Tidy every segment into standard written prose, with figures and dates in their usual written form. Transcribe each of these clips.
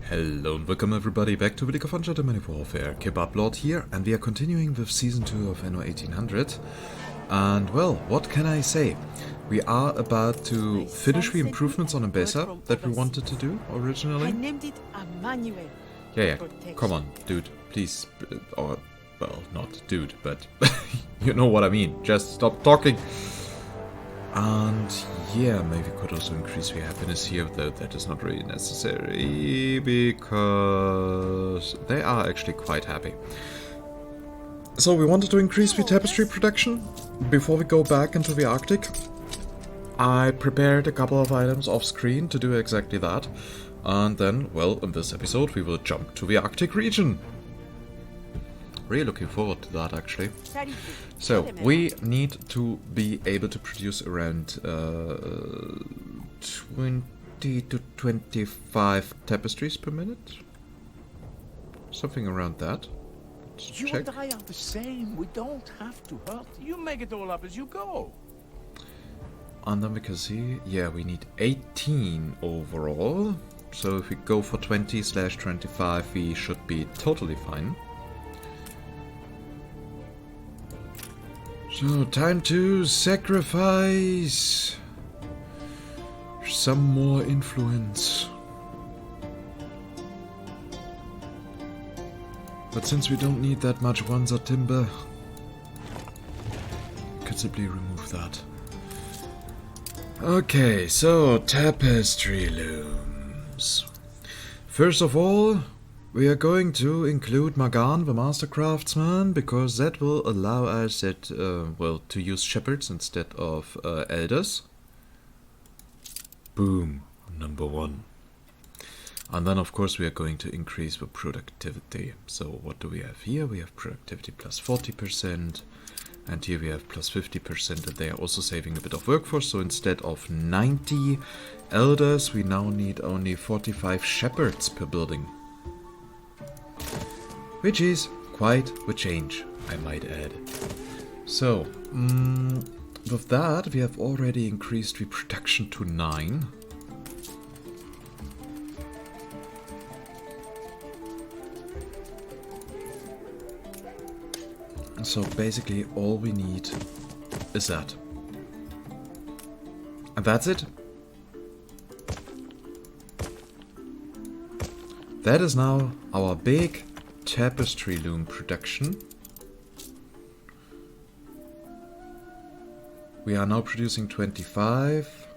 Hello and welcome everybody back to the League of Ungentlemanly Warfare. Kebablord here, and we are continuing with Season 2 of Anno 1800. And well, what can I say? We are about to finish the improvements on Embesa that we wanted to do originally. I named it Emmanuel. Yeah, come on, dude, please. Or, well, not dude, but you know what I mean. Just stop talking. And yeah, maybe we could also increase the happiness here, though that is not really necessary, because they are actually quite happy. So we wanted to increase the tapestry production before we go back into the Arctic. I prepared a couple of items off screen to do exactly that. And then, well, in this episode we will jump to the Arctic region. Really looking forward to that, actually. So, we need to be able to produce around 20 to 25 tapestries per minute. Something around that. Let's you check. and I are the same. We don't have to hurt. You make it all up as you go. And then we can see, yeah, we need 18 overall. So if we go for 20/25, we should be totally fine. So, time to sacrifice some more influence. But since we don't need that much Wanzer timber, we could simply remove that. Okay, so tapestry looms. First of all, we are going to include Magan, the Master Craftsman, because that will allow us well, to use shepherds instead of elders. Boom, number 1. And then, of course, we are going to increase the productivity. So what do we have here? We have productivity plus 40%, and here we have plus 50%, and they are also saving a bit of workforce. So instead of 90 elders, we now need only 45 shepherds per building. Which is quite a change, I might add. So, with that, we have already increased the production to 9. So basically all we need is that. And that's it. That is now our big tapestry loom production. We are now producing 25.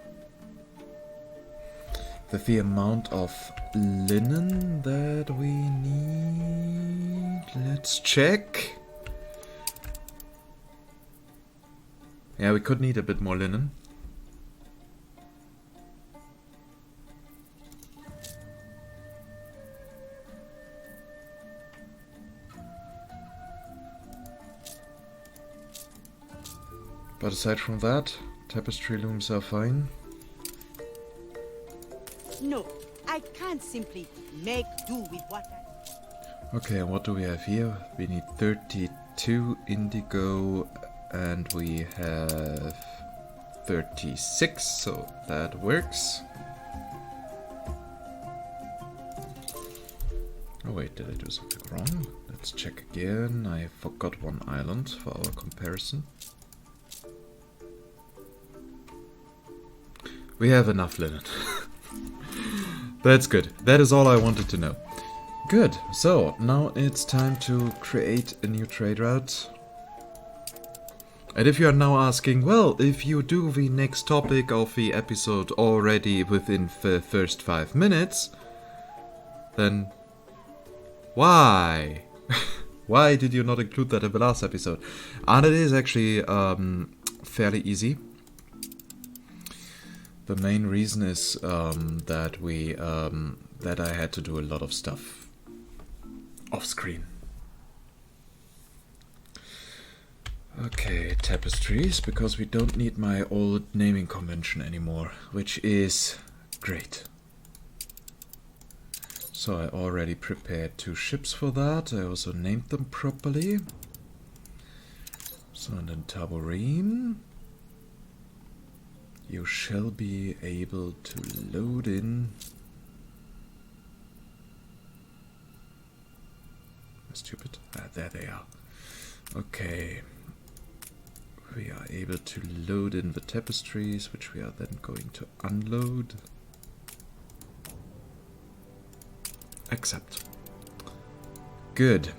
With the amount of linen that we need, let's check. Yeah, we could need a bit more linen. But aside from that, tapestry looms are fine. No, I can't simply make do with what I... Okay, and what do we have here? We need 32 indigo, and we have 36, so that works. Oh wait, did I do something wrong? Let's check again. I forgot one island for our comparison. We have enough linen. That's good. That is all I wanted to know. Good. So, now it's time to create a new trade route. And if you are now asking, well, if you do the next topic of the episode already within the first 5 minutes, then why? Why did you not include that in the last episode? And it is actually fairly easy. The main reason is that I had to do a lot of stuff off screen. Okay, tapestries, because we don't need my old naming convention anymore, which is great. So I already prepared 2 ships for that. I also named them properly. So, and then Taborine. You shall be able to load in Stupid. Ah, there they are. Okay. We are able to load in the tapestries, which we are then going to unload. Accept. Good.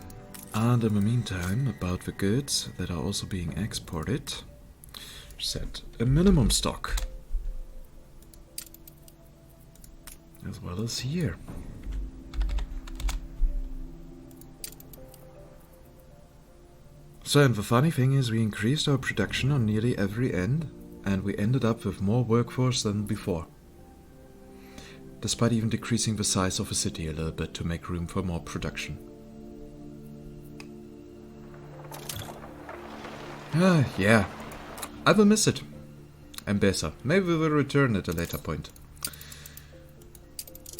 And in the meantime, about the goods that are also being exported, set a minimum stock. As well as here. So, and the funny thing is, we increased our production on nearly every end, and we ended up with more workforce than before. Despite even decreasing the size of the city a little bit to make room for more production. Yeah. I will miss it. And Besa. Maybe we will return at a later point.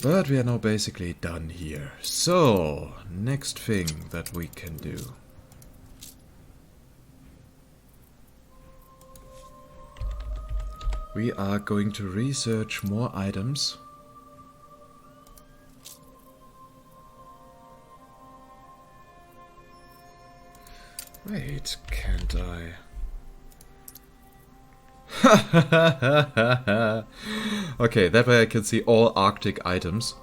But we are now basically done here. So, next thing that we can do. We are going to research more items. Wait, can't I? Okay, that way I can see all Arctic items.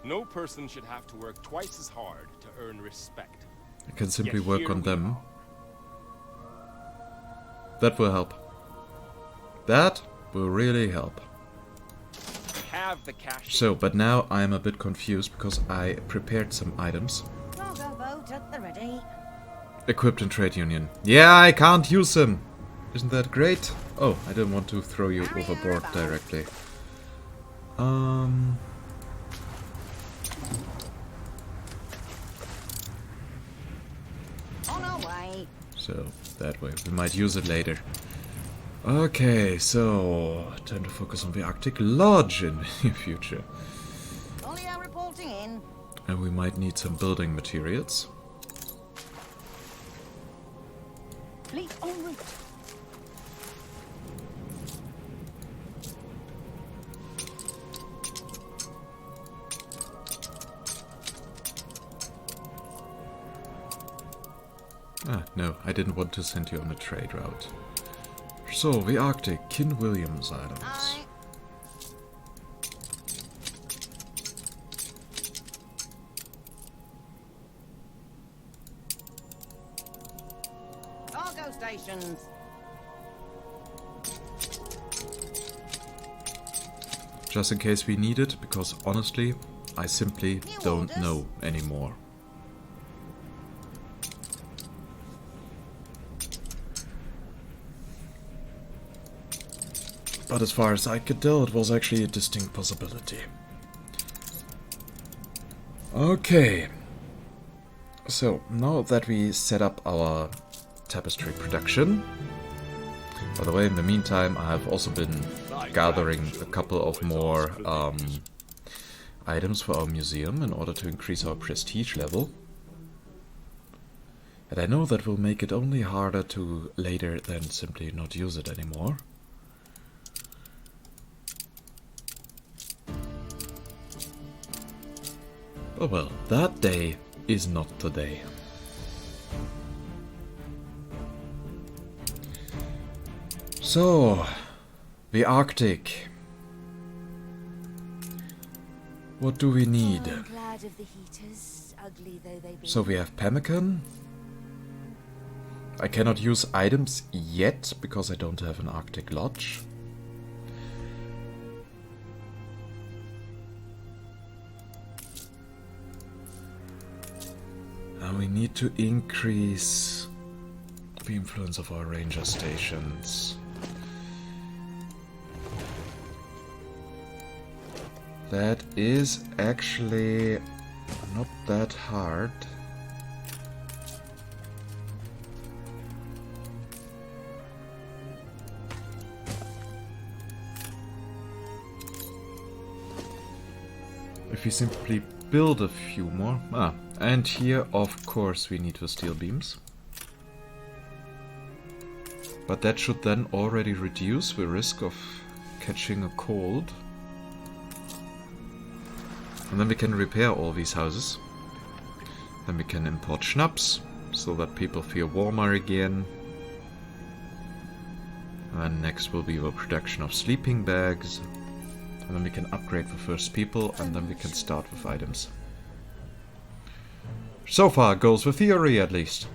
No person should have to work twice as hard to earn respect. I can simply Yet work here on we them. are. That will help. That will really help. We have the cash. So, but now I am a bit confused because I prepared some items. Cargo boat at the ready. Equipped in trade union. Yeah, I can't use them. Isn't that great? Oh, I didn't want to throw you overboard directly. On our way. So, that way. We might use it later. Okay, so time to focus on the Arctic Lodge in the future. Only are reporting in. And we might need some building materials. Fleet en route. Ah, no, I didn't want to send you on a trade route. So, the Arctic, Kin Williams Islands. Aye. Cargo stations. Just in case we need it, because honestly, I simply don't know anymore. But as far as I could tell, it was actually a distinct possibility. Okay. So, now that we set up our tapestry production... By the way, in the meantime, I have also been gathering a couple of more items for our museum in order to increase our prestige level. And I know that will make it only harder to later then simply not use it anymore. Oh well, that day is not today. So, the Arctic. What do we need? I'm glad of the heaters, ugly though they be. So we have pemmican. I cannot use items yet because I don't have an Arctic Lodge. And we need to increase the influence of our ranger stations. That is actually not that hard. If we simply build a few more. And here, of course, we need the steel beams. But that should then already reduce the risk of catching a cold. And then we can repair all these houses. Then we can import schnapps, so that people feel warmer again. And next will be the production of sleeping bags. And then we can upgrade the first people, and then we can start with items. So far goes the theory, at least.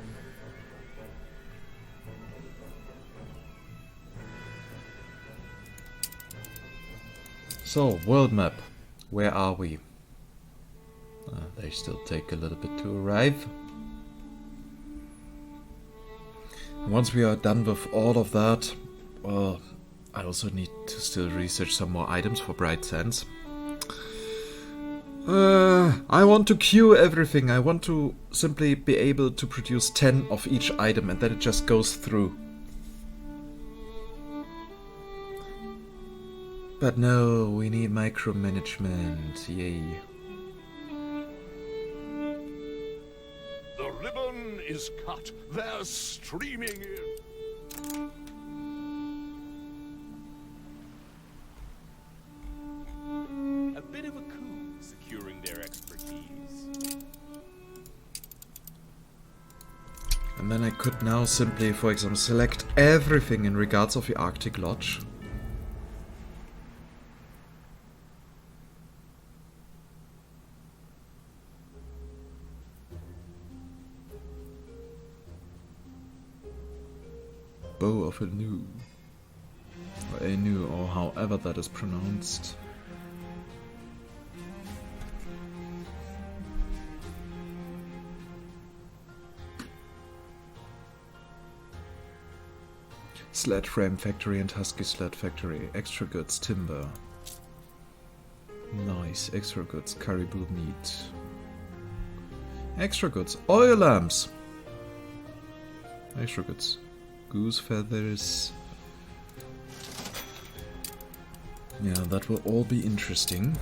So, world map. Where are we? They still take a little bit to arrive. And once we are done with all of that, well, I also need to still research some more items for Bright Sands. I want to queue everything. I want to simply be able to produce 10 of each item and then it just goes through. But no, we need micromanagement. Yay. The ribbon is cut. They're streaming in. A bit of a coup securing their expertise. And then I could now simply, for example, select everything in regards of the Arctic Lodge. Bow of Anu. Or Anu, or however that is pronounced. Sled frame factory and husky sled factory. Extra goods, timber. Nice. Extra goods, caribou meat. Extra goods, oil lamps. Extra goods, goose feathers. Yeah, that will all be interesting.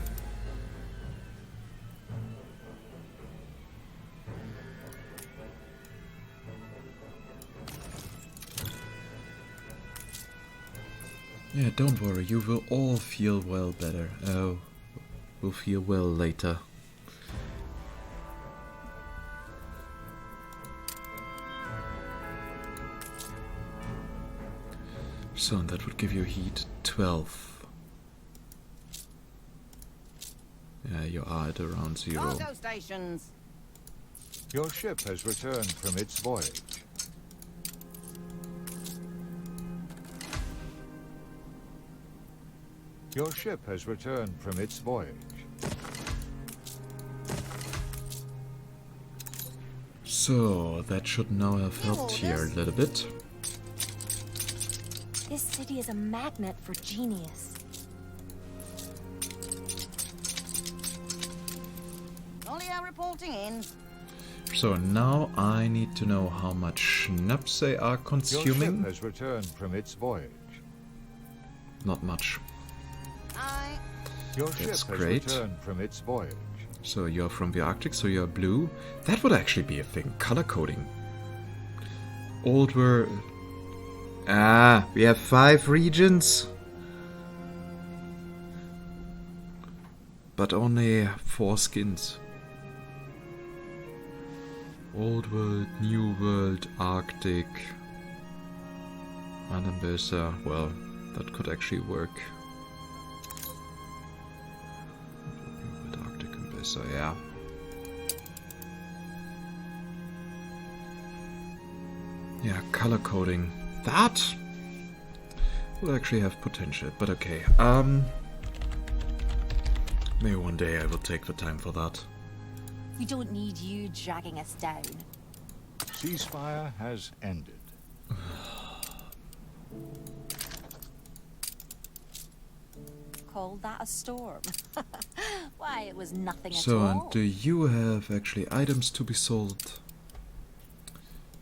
Yeah, don't worry, you will all feel well better. Oh, we'll feel well later. So, and that would give you heat 12. Yeah, you are at around 0. Cargo stations. Your ship has returned from its voyage. Your ship has returned from its voyage. So, that should now have helped here a little bit. This city is a magnet for genius. Lonnie reporting in. So now I need to know how much schnapps they are Your ship consuming. has returned from its voyage. Not much. Aye. Your That's ship has great. returned from its voyage. So you're from the Arctic, so you're blue. That would actually be a thing. Color coding. Old world. Ah, we have 5 regions. But only 4 skins. Old world, new world, Arctic. Anambesa. Well, that could actually work. Arctic Ambessa, yeah. Yeah, color coding. That would actually have potential, but okay. Maybe one day I will take the time for that. We don't need you dragging us down. Ceasefire has ended. Call that a storm? Why, it was nothing So, at and all. do you have actually items to be sold?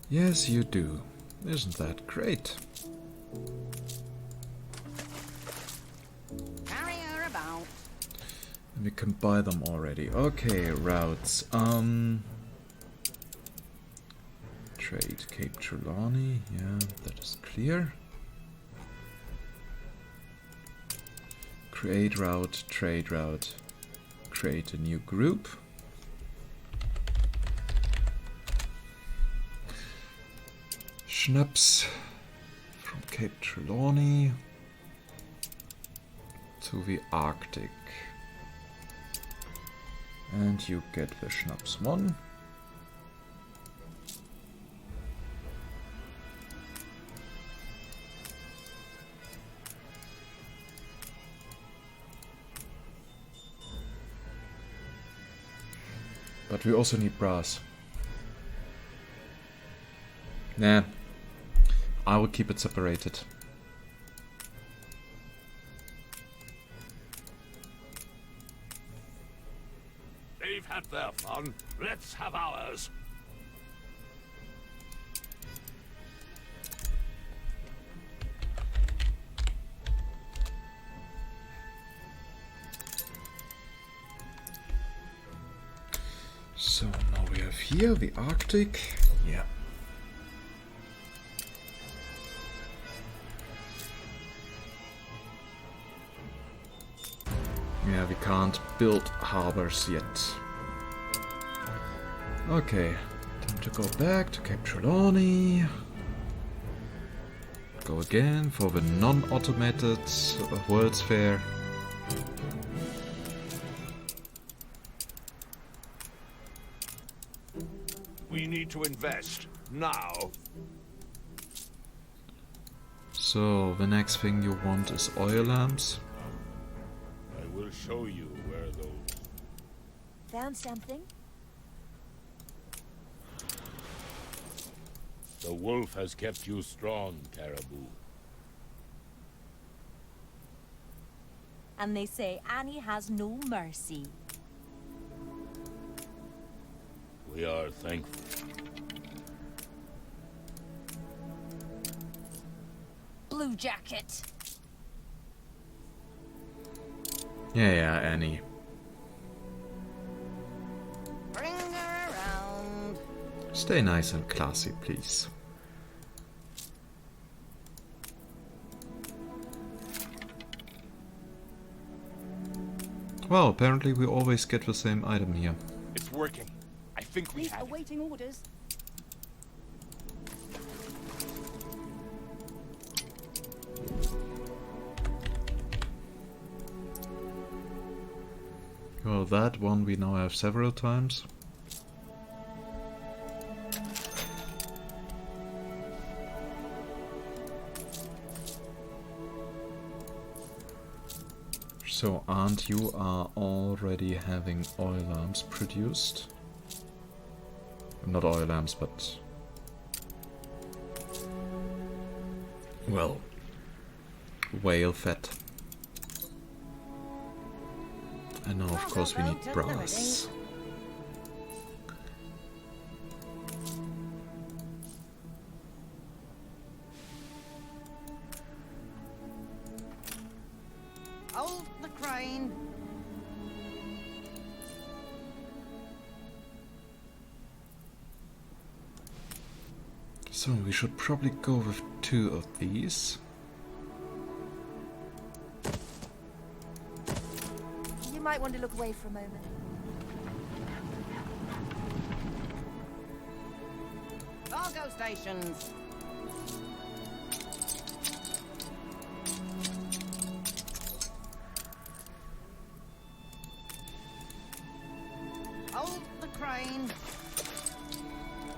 Yes, you do. Isn't that great? Carry her about. And we can buy them already. Okay, routes. Trade Cape Trelawney. Yeah, that is clear. Create route, trade route. Create a new group. Schnapps from Cape Trelawney to the Arctic. And you get the Schnapps 1. But we also need brass. Nah, I will keep it separated. They've had their fun. Let's have ours. So now we have here the Arctic. Yeah. Yeah, we can't build harbors yet. Okay, time to go back to Cape Trelawney. Go again for the non-automated World's Fair. We need to invest now. So the next thing you want is oil lamps. I will show you where those... Found something? The wolf has kept you strong, Caribou. And they say Annie has no mercy. We are thankful. Blue jacket. Yeah, Annie. Bring her around. Stay nice and classy, please. Well, apparently we always get the same item here. It's working. I think we He's have it. awaiting orders. Well, that one we now have several times. So, and you are already having oil lamps produced. Not oil lamps, but... well... whale fat. And now, of course, we need brass. Hold the crane. So, we should probably go with 2 of these. You might want to look away for a moment. Cargo stations. Hold the crane.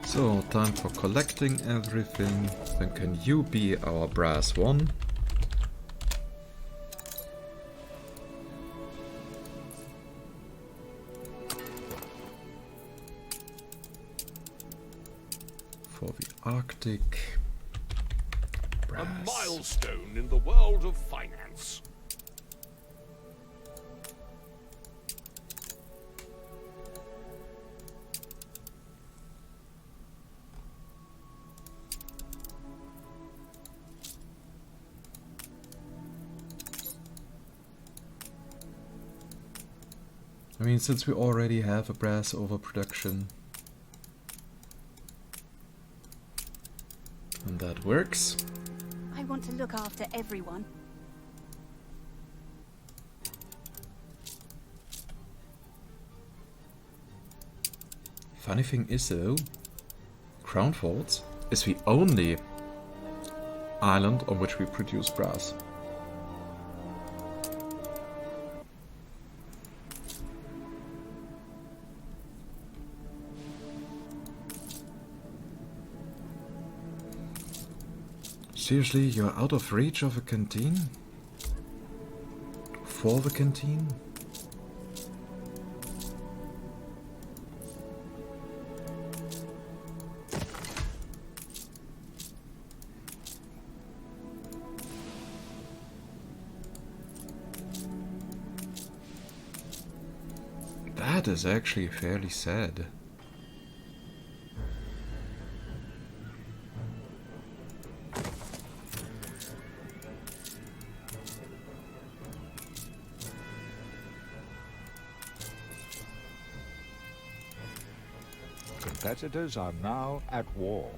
So, time for collecting everything. Then can you be our brass one? For the Arctic. Brass. A milestone in the world of finance. I mean, since we already have a brass overproduction, and that works. I want to look after everyone. Funny thing is though, Crown Forts is the only island on which we produce brass. Seriously, you're out of reach of a canteen? For the canteen? That is actually fairly sad. Competitors are now at war.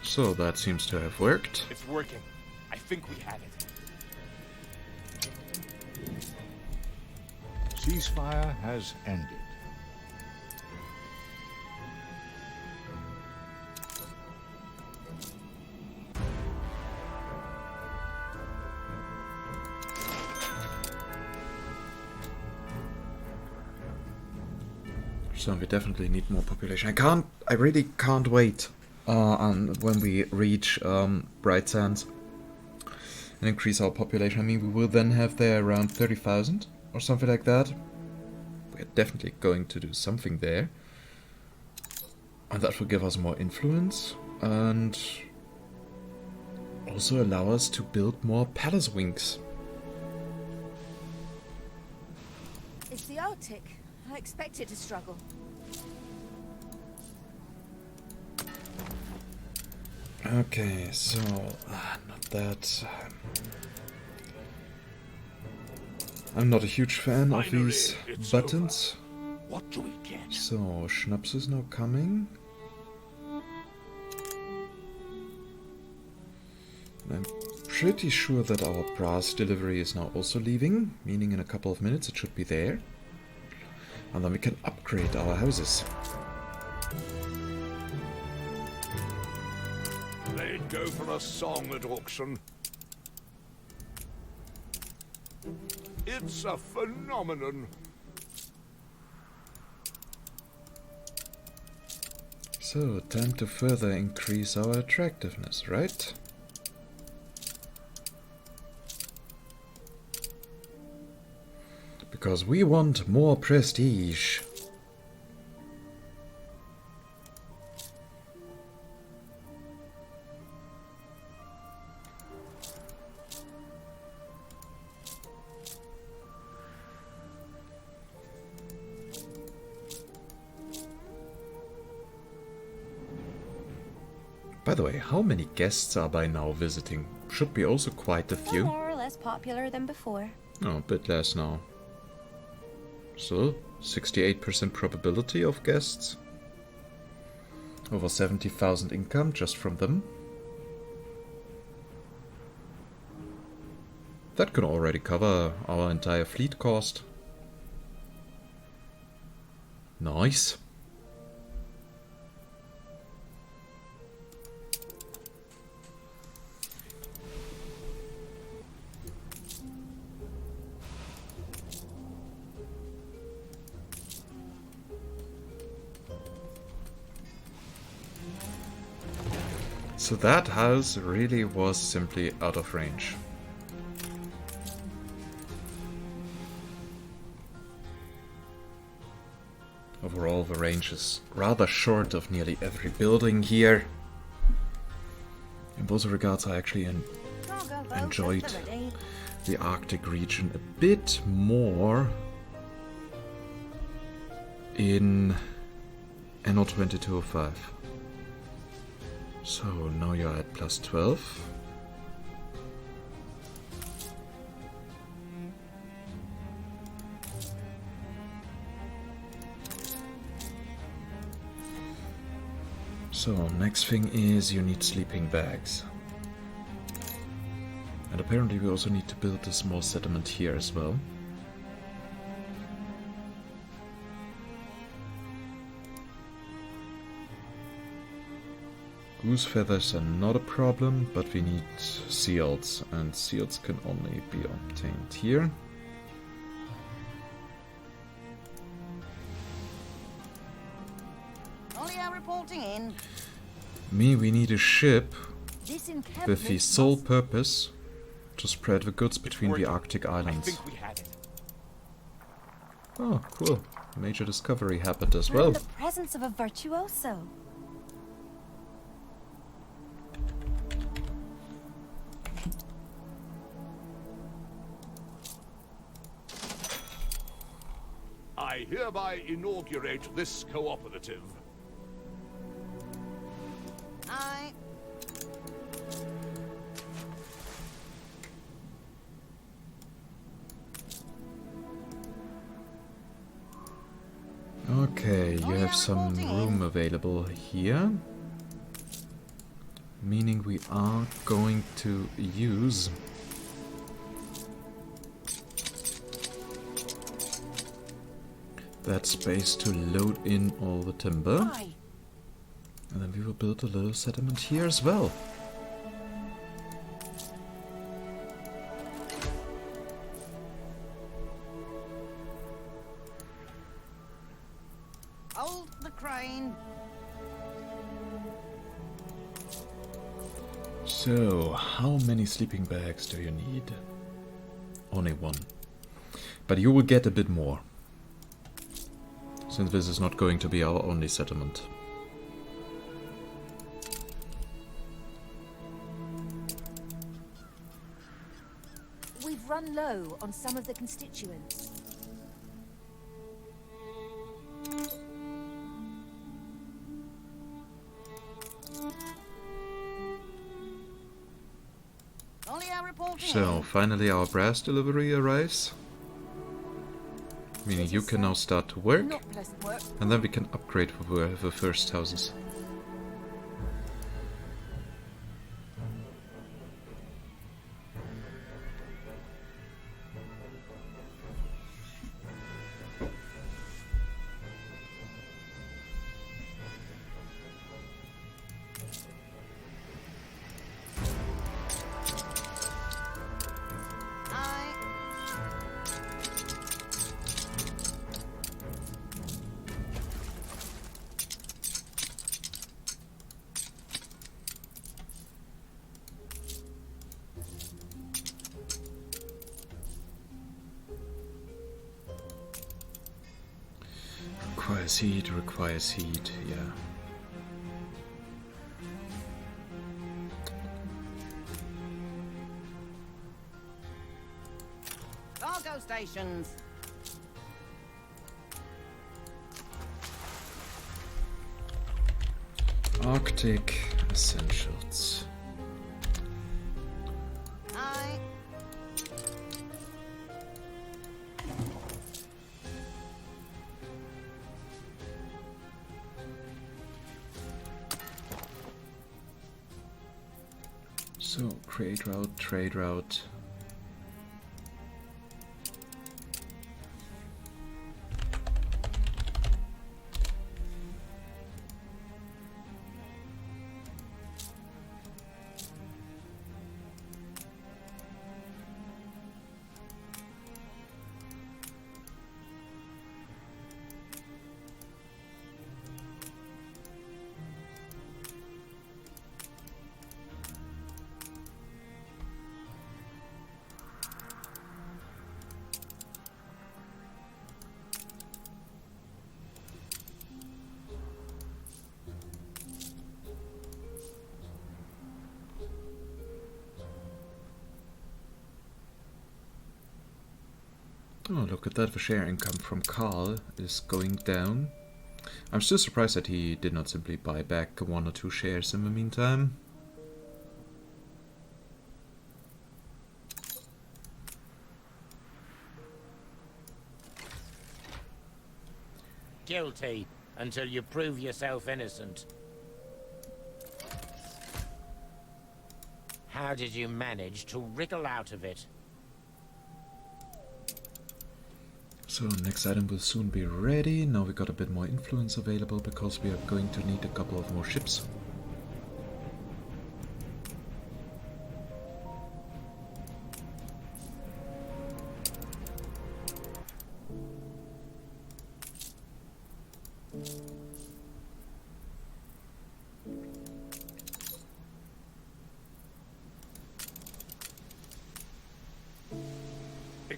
So that seems to have worked. It's working. I think we have it. Ceasefire has ended. So we definitely need more population. I really can't wait when we reach Bright Sands and increase our population. I mean, we will then have there around 30,000 or something like that. We're definitely going to do something there. And that will give us more influence and also allow us to build more palace wings. It's the Arctic. I expect it to struggle. Okay, so not that. I'm not a huge fan of these buttons. What do we get? So Schnaps is now coming. I'm pretty sure that our brass delivery is now also leaving, meaning in a couple of minutes it should be there. And then we can upgrade our houses. They'd go for a song at auction. It's a phenomenon. So, time to further increase our attractiveness, right? Because we want more prestige. By the way, how many guests are by now visiting? Should be also quite a few. More or less popular than before. Oh, a bit less now. So, 68% probability of guests. Over 70,000 income just from them. That could already cover our entire fleet cost. Nice. So that house really was simply out of range. Overall, the range is rather short of nearly every building here. In those regards, I actually enjoyed the Arctic region a bit more in Anno 2205. So now you're at plus 12. So next thing is you need sleeping bags. And apparently we also need to build a small settlement here as well. Goose feathers are not a problem, but we need seals, and seals can only be obtained here. Reporting in. We need a ship This with the sole purpose to spread the goods between the Arctic I islands. think we had it. Oh, cool. Major discovery happened as We're in well. the presence of a virtuoso. I hereby inaugurate this cooperative. Aye. Okay, you have some room available here. Meaning we are going to use that space to load in all the timber. Aye. And then we will build a little settlement here as well. Hold the crane. So, how many sleeping bags do you need? Only one. But you will get a bit more, since this is not going to be our only settlement. We've run low on some of the constituents. So, finally our brass delivery arrives. Meaning you can now start to work, Not pleasant work. and then we can upgrade the first houses. Requires heat, yeah. Cargo stations. Arctic essentials. Aye. So, trade route. Oh, look at that, the share income from Carl is going down. I'm still surprised that he did not simply buy back 1 or 2 shares in the meantime. Guilty until you prove yourself innocent. How did you manage to wriggle out of it? So, next item will soon be ready. Now we got a bit more influence available because we are going to need a couple of more ships.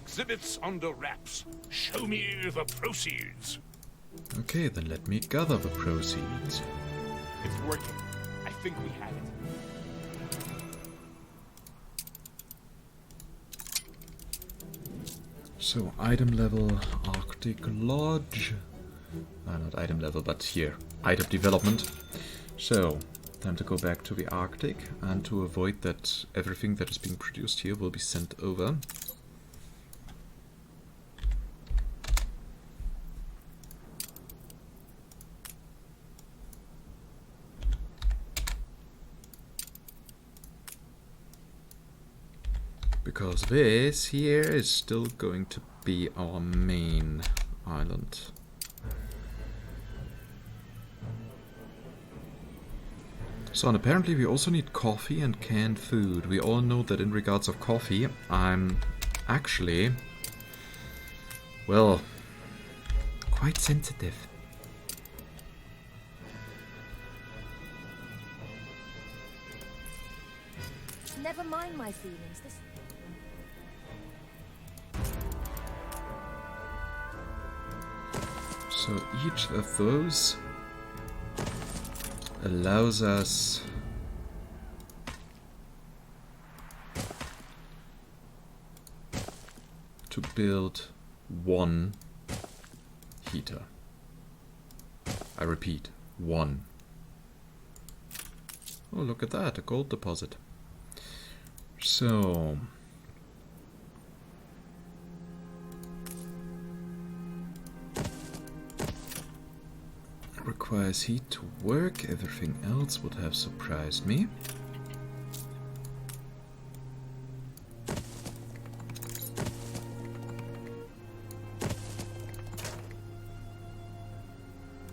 exhibits under wraps. Show me the proceeds. Okay, then let me gather the proceeds. It's working. I think we have it. So, item level, Arctic Lodge. Not item level, but here, item development. So, time to go back to the Arctic, and to avoid that everything that is being produced here will be sent over. Because this here is still going to be our main island. So, and apparently we also need coffee and canned food. We all know that in regards of coffee, I'm actually, well, quite sensitive. Never mind my feelings. This So each of those allows us to build one heater. I repeat, one. Oh, look at that, a gold deposit. So requires heat to work. Everything else would have surprised me.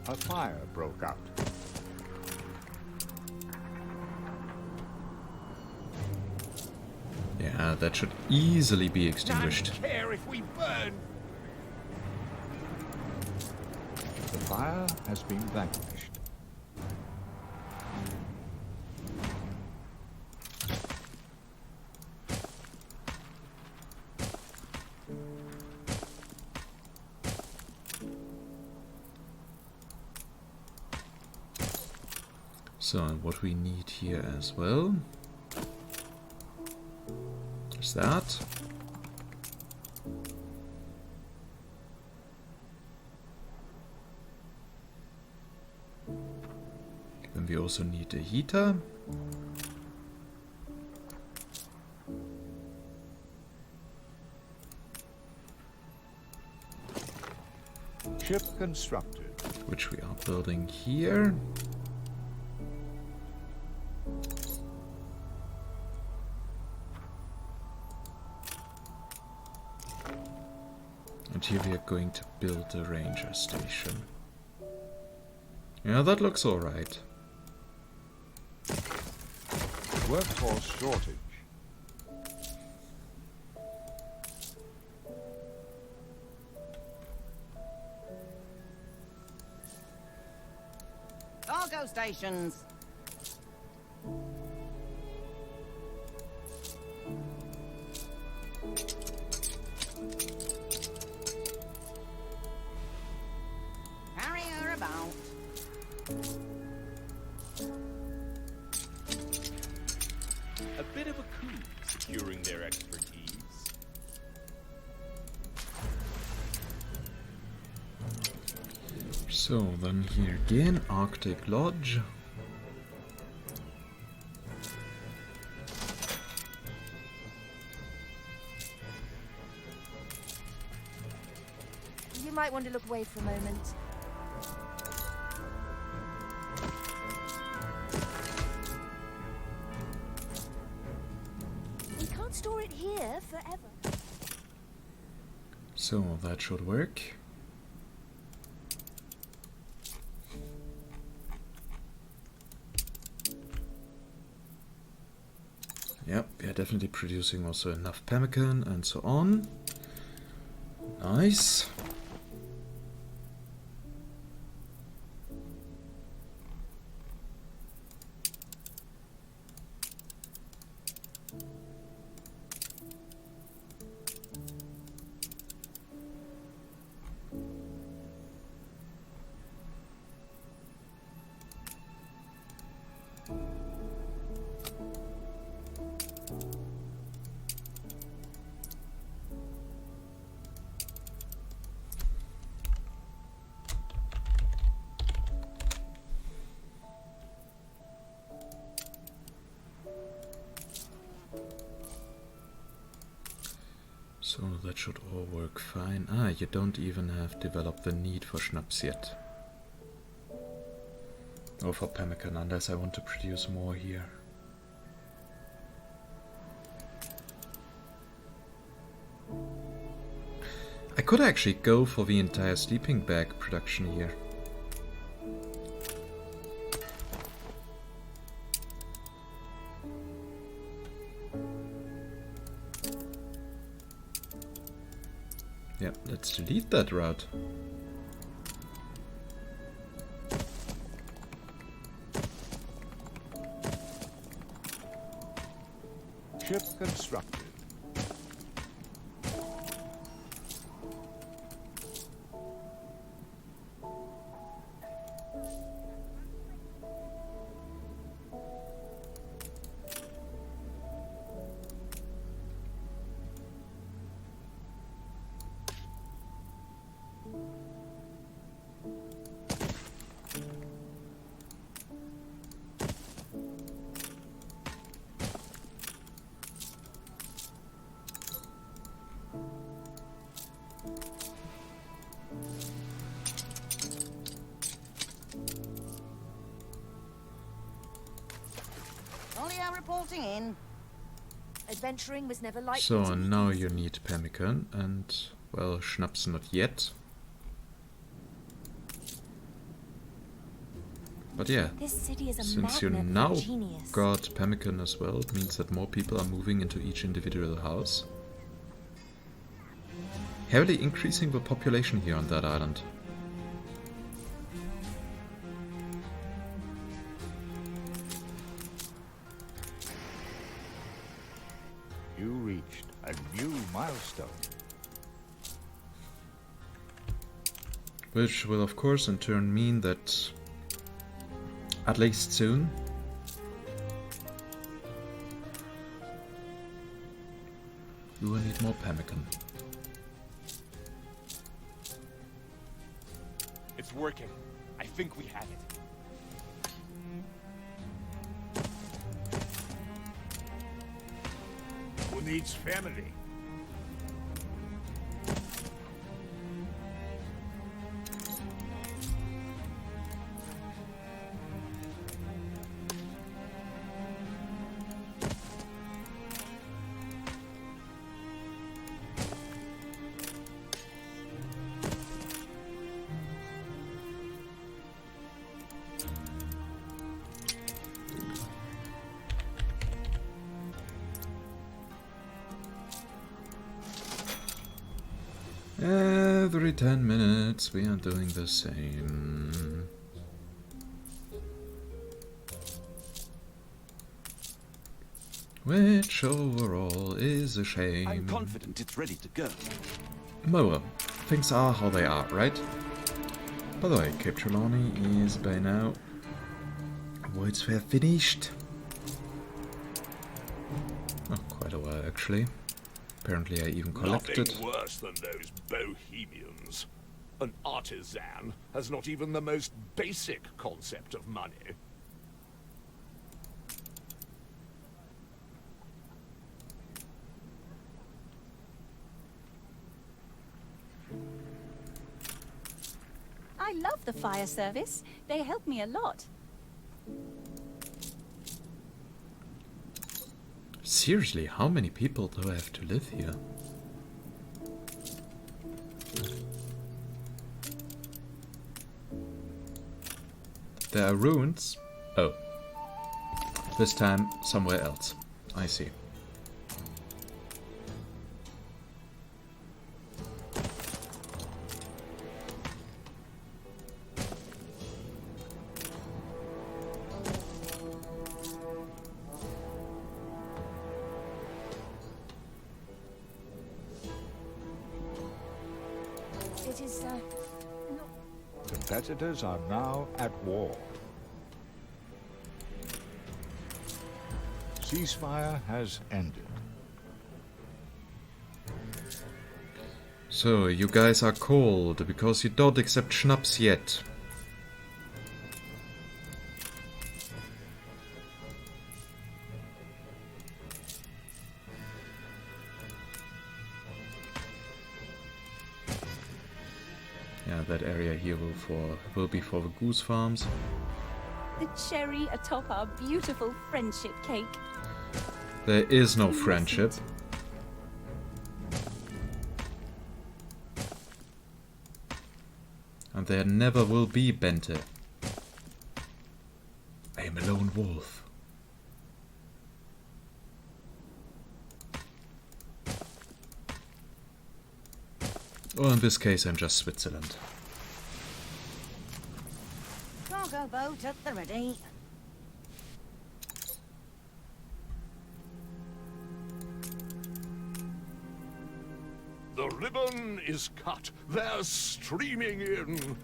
A fire broke out. Yeah, that should easily be extinguished. None care if we burn. The fire has been vanquished. So, and what we need here as well is that. Then we also need a heater. Ship constructed. Which we are building here. And here we are going to build a ranger station. Yeah, that looks alright. Workforce shortage. Cargo stations. Carry her about. A bit of a coup securing their expertise. So then here again, Arctic Lodge. you might want to look away for a moment. We can't store it here forever. So that should work. Yep, we are definitely producing also enough pemmican and so on. Nice. So that should all work fine. Ah, you don't even have developed the need for schnapps yet. Or for pemmican, unless I want to produce more here. I could actually go for the entire sleeping bag production here. Yeah, let's delete that route. Ship constructed. Only reporting in. Adventuring was never like So now you need pemmican and, well, schnapps not yet. But yeah, This city is a since you magnet now for genius. got pemmican as well, it means that more people are moving into each individual house. Heavily increasing the population here on that island. You reached a new milestone. Which will of course in turn mean that at least soon we will need more pemmican. It's working. I think we have it. Who needs family? Every 10 minutes we are doing the same. Which overall is a shame. I'm confident it's ready to go. Well, things are how they are, right? By the way, Cape Trelawney is by now Voids Fair finished. Oh, quite a while actually. Apparently I even collected. Nothing worse than those bohemians. An artisan has not even the most basic concept of money. I love the fire service. They help me a lot. Seriously, how many people do I have to live here? There are ruins. Oh. This time somewhere else. I see. It is, not... Competitors are now at war. Ceasefire has ended. So, you guys are cold because you don't accept schnapps yet. Yeah, that area here will be for the goose farms. The cherry atop our beautiful friendship cake. There is no friendship. And there never will be, Bente. I am a lone wolf. Or in this case, I'm just Switzerland. Cargo boat at the ready. The ribbon is cut. They're streaming in.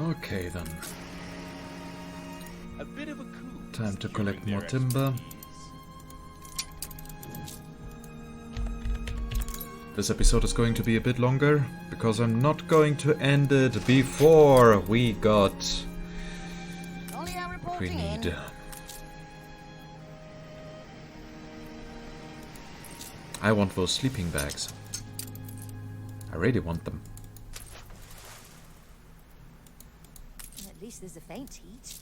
Okay then. A bit of a coup. Time to collect securing more their timber. expertise. This episode is going to be a bit longer, because I'm not going to end it before we got Lonnie are what we reporting need. in. I want those sleeping bags. I really want them. And at least there's a faint heat.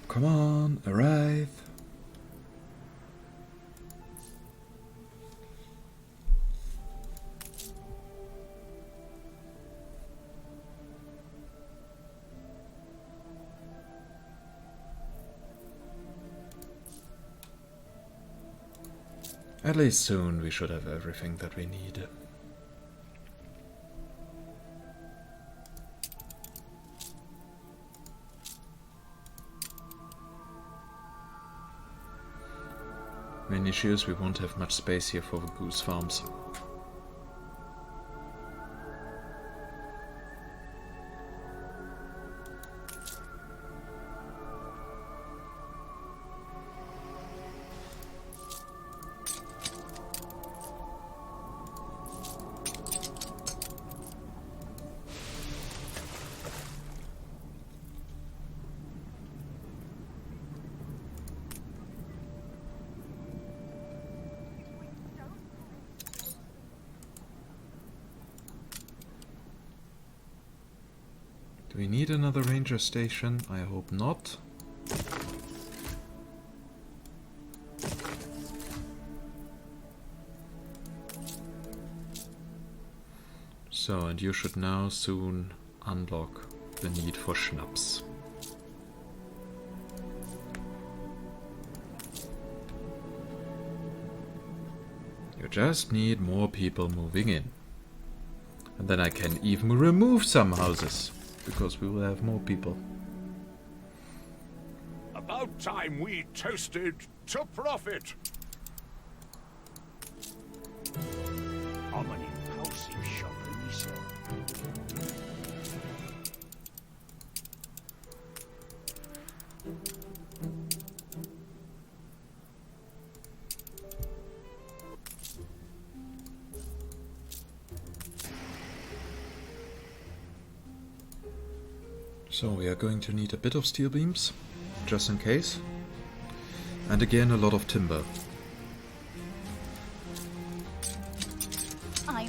Come on, arrive. At least soon we should have everything that we need. Main issue is we won't have much space here for the goose farms. Do we need another ranger station? I hope not. So, and you should now soon unlock the need for schnapps. You just need more people moving in. And then I can even remove some houses, because we will have more people. About time we toasted to profit. I'm an impulsive shopper myself. So we are going to need a bit of steel beams, just in case. And again a lot of timber.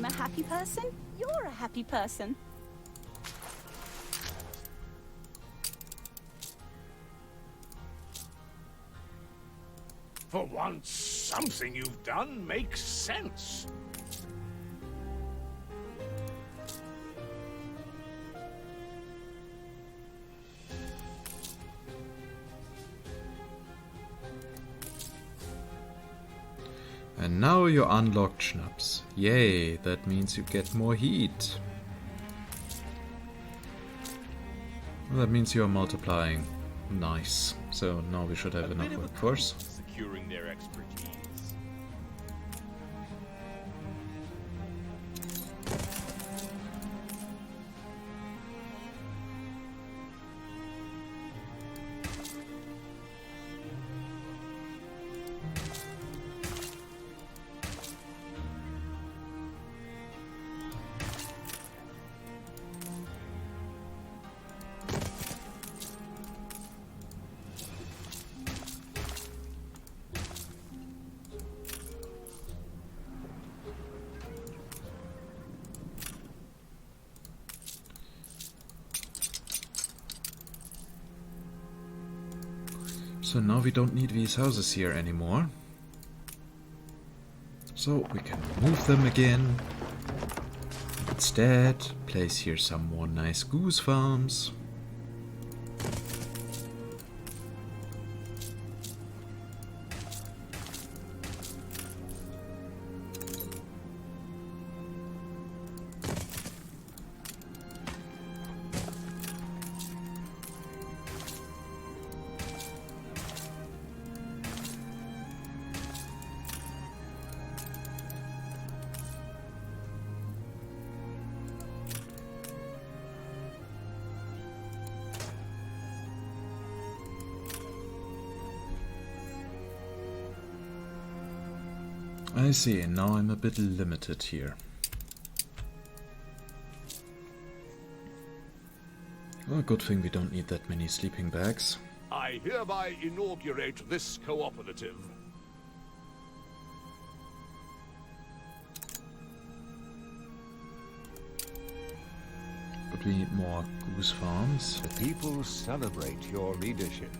I'm a happy person, you're a happy person. For once, something you've done makes sense. And now you unlocked Schnapps. Yay, that means you get more heat. Well, that means you are multiplying. Nice. So now we should have enough workforce. Securing their expertise. So now we don't need these houses here anymore. So we can move them again. Instead, place here some more nice goose farms. I see, now I'm a bit limited here. Well, good thing we don't need that many sleeping bags. I hereby inaugurate this cooperative. But we need more goose farms. The people celebrate your leadership.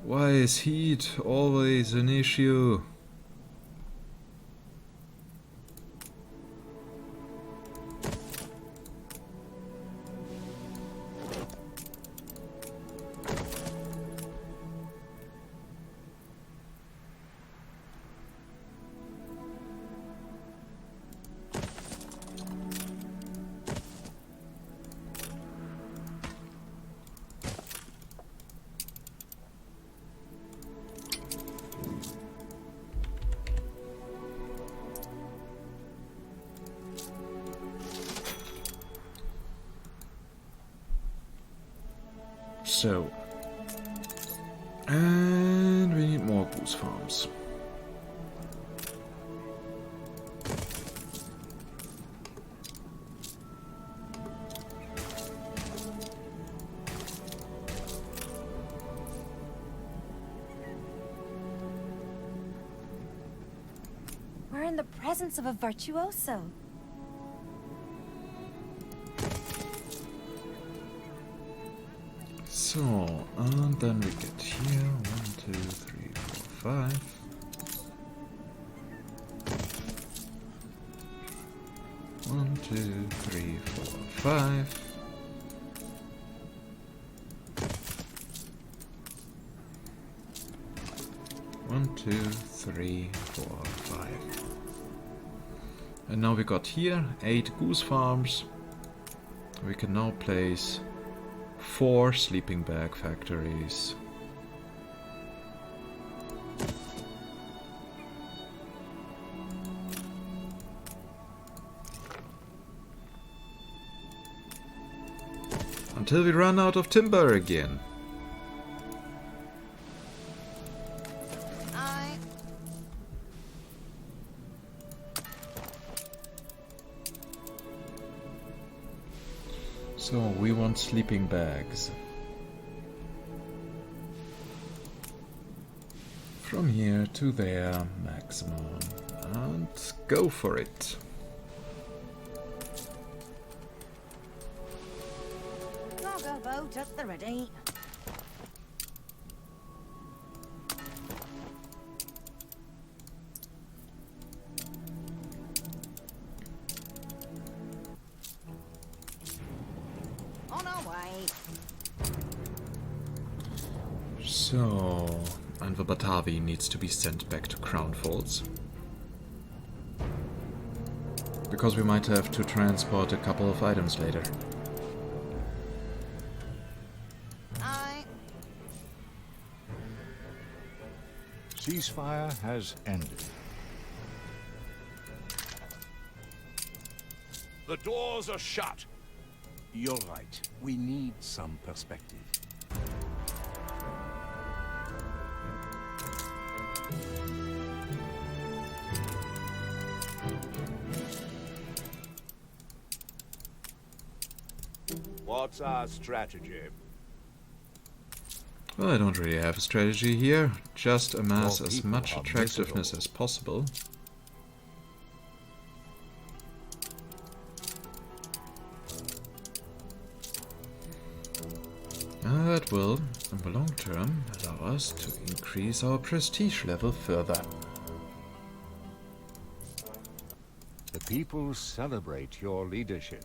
Why is heat always an issue? So, and we need more goose farms. We're in the presence of a virtuoso. So, and then we get here 1, 2, 3, 4, 5. One, 2, 3, 4, 5. One, 2, 3, 4, 5. And now we got here 8 goose farms. We can now place 4 sleeping bag factories. Until we run out of timber again. we want sleeping bags. From here to there, maximum. And go for it. Cargo boat at the ready. On our way. So, and the Batavi needs to be sent back to Crown Falls. Because we might have to transport a couple of items later. Aye. Ceasefire has ended. The doors are shut. You're right. We need some perspective. What's our strategy? Well, I don't really have a strategy here. Just amass Your as people much are attractiveness miserable. as possible. That will, in the long term, allow us to increase our prestige level further. The people celebrate your leadership.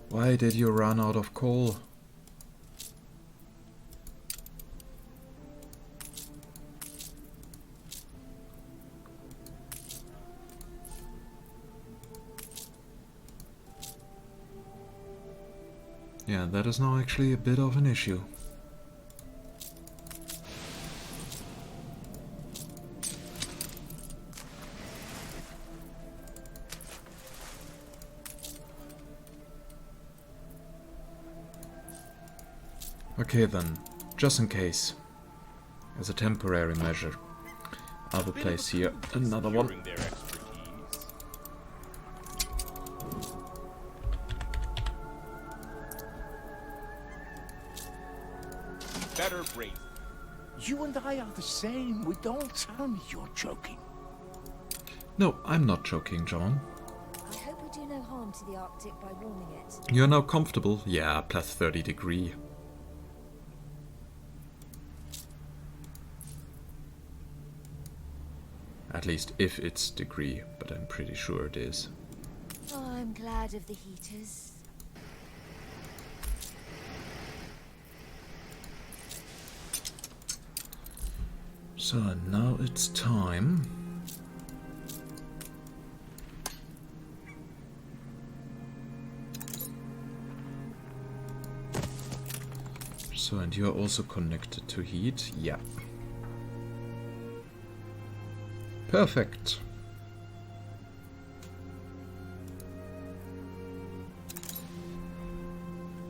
Why did you run out of coal? Yeah, that is now actually a bit of an issue. Okay then, just in case, as a temporary measure, I will place here another one. Securing their expertise. Better brain. You and I are the same. We don't tell me you're joking. No, I'm not joking, John. I hope we do no harm to the Arctic by warming it. You're now comfortable? Yeah, plus 30 degree. At least if it's degree, but I'm pretty sure it is. Oh, I'm glad of the heaters. So now it's time. So, and you're also connected to heat? Yeah. Perfect.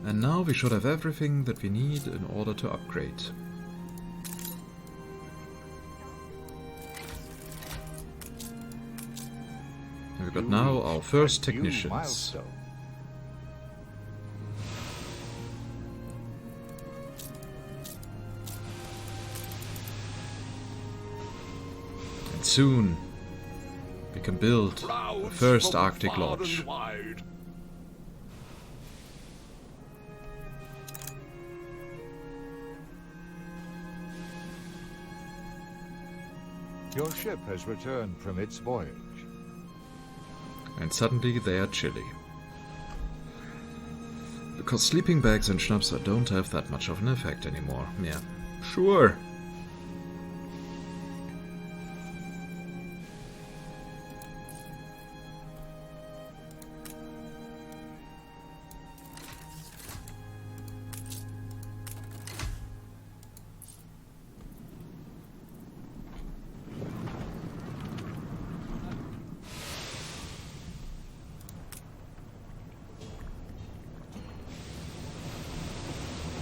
And now we should have everything that we need in order to upgrade. And we've got now our first A new technicians. milestone. And soon we can build the Crowds first from Arctic far Lodge. and wide. Your ship has returned from its voyage. And suddenly they are chilly. Because sleeping bags and schnapps don't have that much of an effect anymore. Yeah, sure.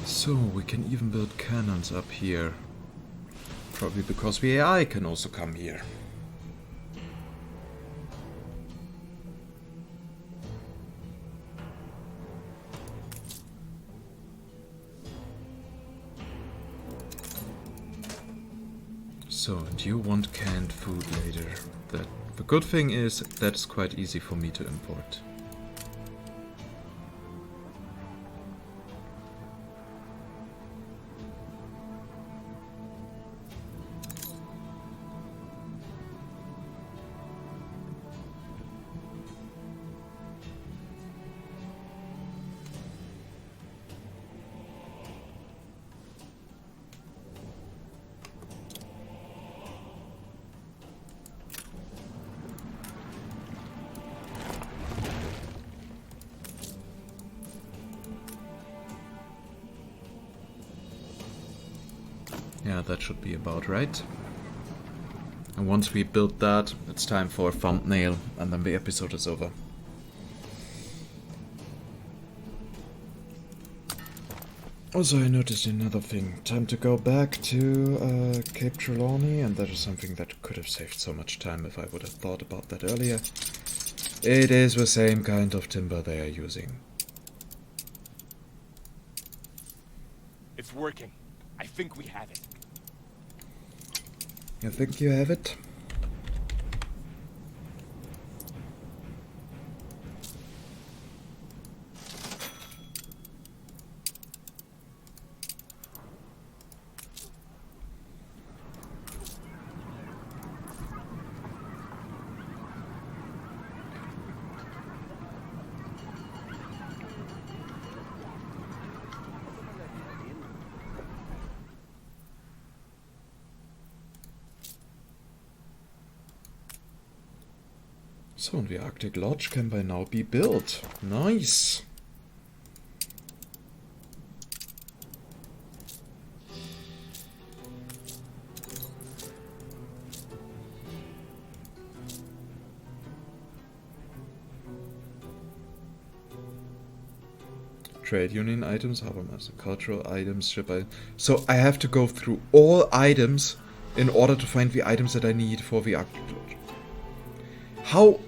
So we can even build cannons up here. Probably because the AI can also come here. So, and you want canned food later. The good thing is that it's quite easy for me to import. Yeah, that should be about right. And once we build that, it's time for a thumbnail, and then the episode is over. Also, I noticed another thing. Time to go back to Cape Trelawney, and that is something that could have saved so much time if I would have thought about that earlier. It is the same kind of timber they are using. It's working. I think we have it. You think you have it? So, and the Arctic Lodge can by now be built. Nice! Trade union items, harbor master, cultural items, ship I... So I have to go through all items in order to find the items that I need for the Arctic Lodge. How?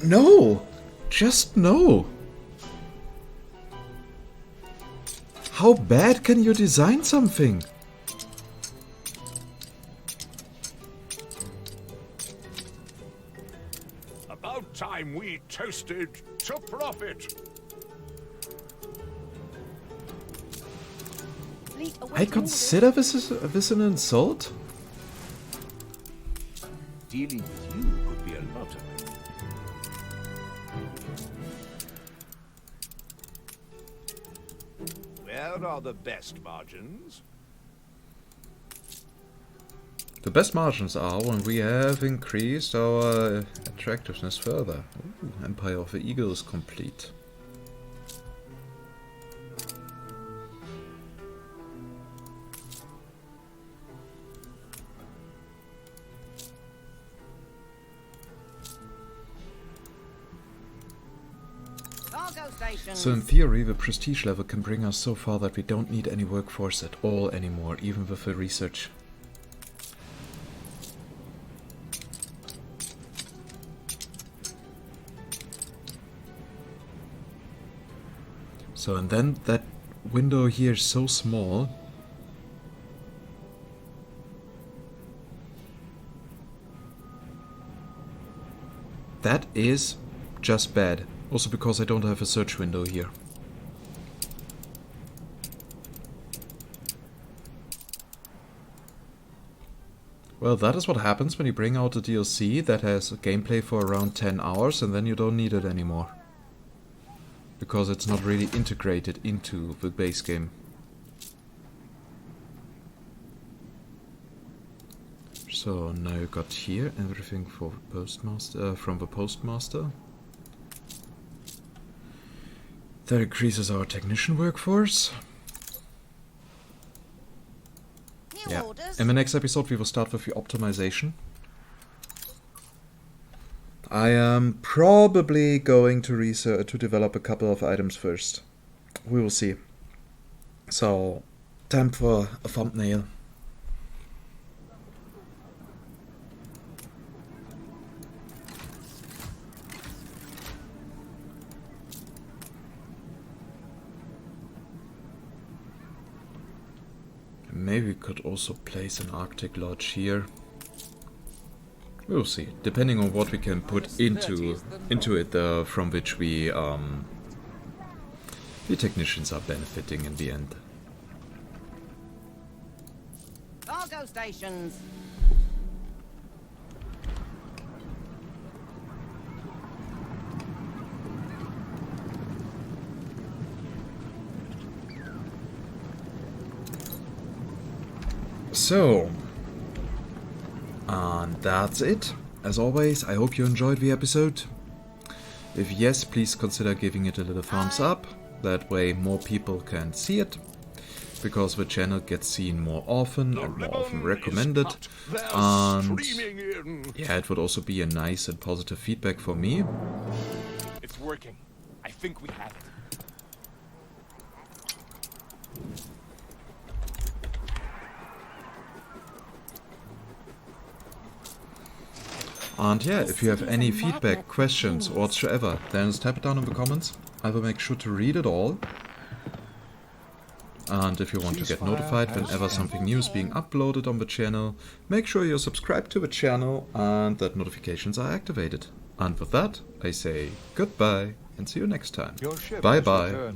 No! Just no! How bad can you design something? About time we toasted to profit. Fleet awaiting I consider this an insult? Dealing with you could be a lot of it. Where are the best margins? The best margins are when we have increased our attractiveness further. Ooh, Empire of the Eagle is complete. Cargo station. So in theory, the prestige level can bring us so far that we don't need any workforce at all anymore, even with the research. So, and then that window here is so small. That is just bad. Also because I don't have a search window here. Well, that is what happens when you bring out a DLC that has gameplay for around 10 hours and then you don't need it anymore. Because it's not really integrated into the base game. So now you got here everything for postmaster from the postmaster. That increases our technician workforce. New orders. In the next episode we will start with the optimization. I am probably going to develop a couple of items first. We will see. So, time for a thumbnail. maybe we could also place an Arctic Lodge here. We'll see, depending on what we can put into it, from which we the technicians are benefiting in the end. Cargo stations. So, and that's it. As always, I hope you enjoyed the episode. If yes, please consider giving it a little thumbs up. That way more people can see it, because the channel gets seen more often and more often recommended. And yeah, it would also be a nice and positive feedback for me. It's working. I think we have it. And yeah, if you have any feedback, questions, or whatsoever, then just type it down in the comments. I will make sure to read it all. And if you want to get notified whenever something new is being uploaded on the channel, make sure you're subscribed to the channel and that notifications are activated. And with that, I say goodbye and see you next time. Bye bye.